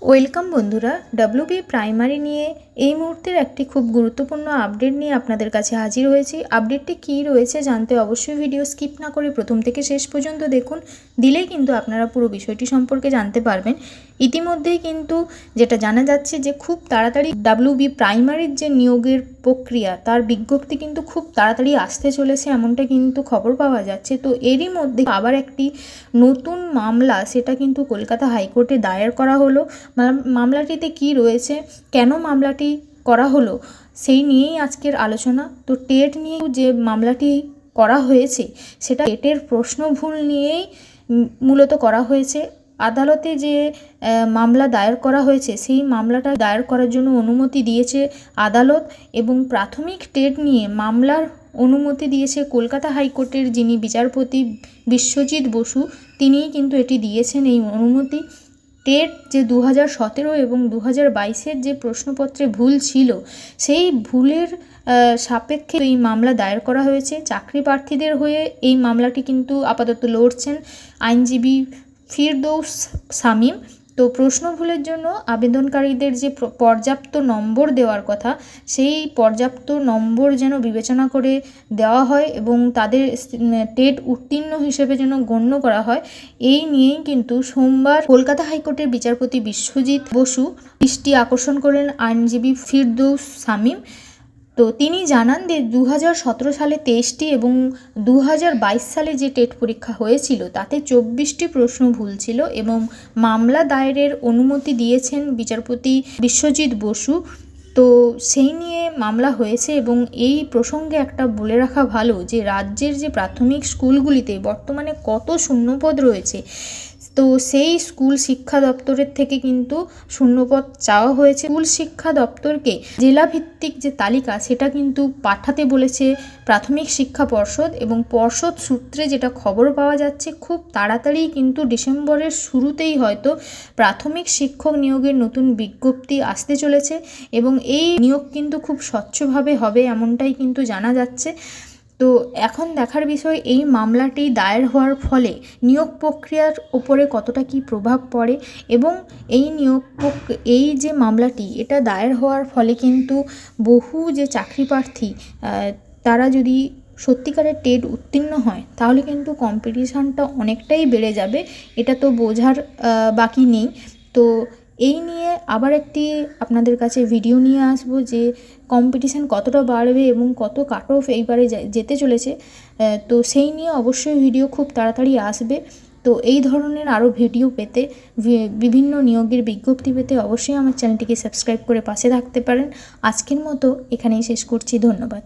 Welcome বন্ধুরা, WB primary নিয়ে এই মুহূর্তের একটি খুব গুরুত্বপূর্ণ আপডেট নিয়ে আপনাদের কাছে হাজির হয়েছি। আপডেটটি কী রয়েছে জানতে অবশ্যই ভিডিও স্কিপ না করে প্রথম থেকে শেষ পর্যন্ত দেখুন, দিলেই কিন্তু আপনারা পুরো বিষয়টি সম্পর্কে জানতে পারবেন। ইতিমধ্যেই কিন্তু যেটা জানা যাচ্ছে যে খুব তাড়াতাড়ি ডব্লিউবি প্রাইমারির যে নিয়োগের প্রক্রিয়া তার বিজ্ঞপ্তি কিন্তু খুব তাড়াতাড়ি আসতে চলেছে, এমনটা কিন্তু খবর পাওয়া যাচ্ছে। তো এরই মধ্যে আবার একটি নতুন মামলা, সেটা কিন্তু কলকাতা হাইকোর্টে দায়ের করা হলো। মামলাটিতে কি রয়েছে, কেন মামলাটি করা হলো, সেই নিয়েই আজকের আলোচনা। তো টেট নিয়ে যে মামলাটি করা হয়েছে সেটা টেটের প্রশ্নভুল নিয়েই মূলত করা হয়েছে। আদালতে যে মামলা দায়ের করা হয়েছে সেই মামলাটা দায়ের করার জন্য অনুমতি দিয়েছে আদালত, এবং প্রাথমিক টেট নিয়ে মামলার অনুমতি দিয়েছে কলকাতা হাইকোর্টের যিনি বিচারপতি বিশ্বজিৎ বসু, তিনিই কিন্তু এটি দিয়েছেন এই অনুমতি। টেট যে 2017 এবং 2022-এর যে প্রশ্নপত্রে ভুল ছিল সেই ভুলের সাপেক্ষে এই মামলা দায়ের করা হয়েছে। চাকরি প্রার্থীদের হয়ে এই মামলাটি কিন্তু আপাতত লড়ছেন আইনজীবী ফিরদৌস শামীম। তো প্রশ্ন ভুলের জন্য আবেদনকারীদের যে পর্যাপ্ত নম্বর দেওয়ার কথা, সেই পর্যাপ্ত নম্বর যেন বিবেচনা করে দেওয়া হয় এবং তাদের টেট উত্তীর্ণ হিসেবে যেন গণ্য করা হয়, এই নিয়েই কিন্তু সোমবার কলকাতা হাইকোর্টের বিচারপতি বিশ্বজিৎ বসু দৃষ্টি আকর্ষণ করেন আইনজীবী ফিরদৌস শামীম। তো তিনি জানান যে 2017 সালে 23টি এবং 2022 সালে যে টেট পরীক্ষা হয়েছিল তাতে 24টি প্রশ্ন ভুল ছিল, এবং মামলা দায়েরের অনুমতি দিয়েছেন বিচারপতি বিশ্বজিৎ বসু। তো সেই নিয়ে মামলা হয়েছে, এবং এই প্রসঙ্গে একটা বলে রাখা ভালো যে রাজ্যের যে প্রাথমিক স্কুলগুলিতে বর্তমানে কত শূন্যপদ রয়েছে। তো সেই স্কুল শিক্ষা দপ্তরের থেকে কিন্তু শূন্যপদ চাওয়া হয়েছে। স্কুল শিক্ষা দপ্তরকে জেলাভিত্তিক যে তালিকা সেটা কিন্তু পাঠাতে বলেছে প্রাথমিক শিক্ষা পর্ষদ, এবং পর্ষদ সূত্রে যেটা খবর পাওয়া যাচ্ছে খুব তাড়াতাড়ি কিন্তু ডিসেম্বরের শুরুতেই হয়তো প্রাথমিক শিক্ষক নিয়োগের নতুন বিজ্ঞপ্তি আসতে চলেছে, এবং এই নিয়োগ কিন্তু খুব স্বচ্ছভাবে হবে এমনটাই কিন্তু জানা যাচ্ছে। তো এখন দেখার বিষয় এই মামলাটি দায়ের হওয়ার ফলে নিয়োগ প্রক্রিয়ার ওপরে কতটা কি প্রভাব পড়ে, এবং এই যে মামলাটি এটা দায়ের হওয়ার ফলে কিন্তু বহু যে চাকরি প্রার্থী তারা যদি সত্যিকারের টেট উত্তীর্ণ হয় তাহলে কিন্তু কম্পিটিশানটা অনেকটাই বেড়ে যাবে, এটা তো বোঝার বাকি নেই। তো এই নিয়ে আবার একটি আপনাদের কাছে ভিডিও নিয়ে আসবো যে কম্পিটিশান কতটা বাড়বে এবং কত কাট অফ এইবারে যেতে চলেছে। তো সেই নিয়ে অবশ্যই ভিডিও খুব তাড়াতাড়ি আসবে। তো এই ধরনের আরও ভিডিও পেতে, বিভিন্ন নিয়োগের বিজ্ঞপ্তি পেতে অবশ্যই আমার চ্যানেলটিকে সাবস্ক্রাইব করে পাশে থাকতে পারেন। আজকের মতো এখানেই শেষ করছি, ধন্যবাদ।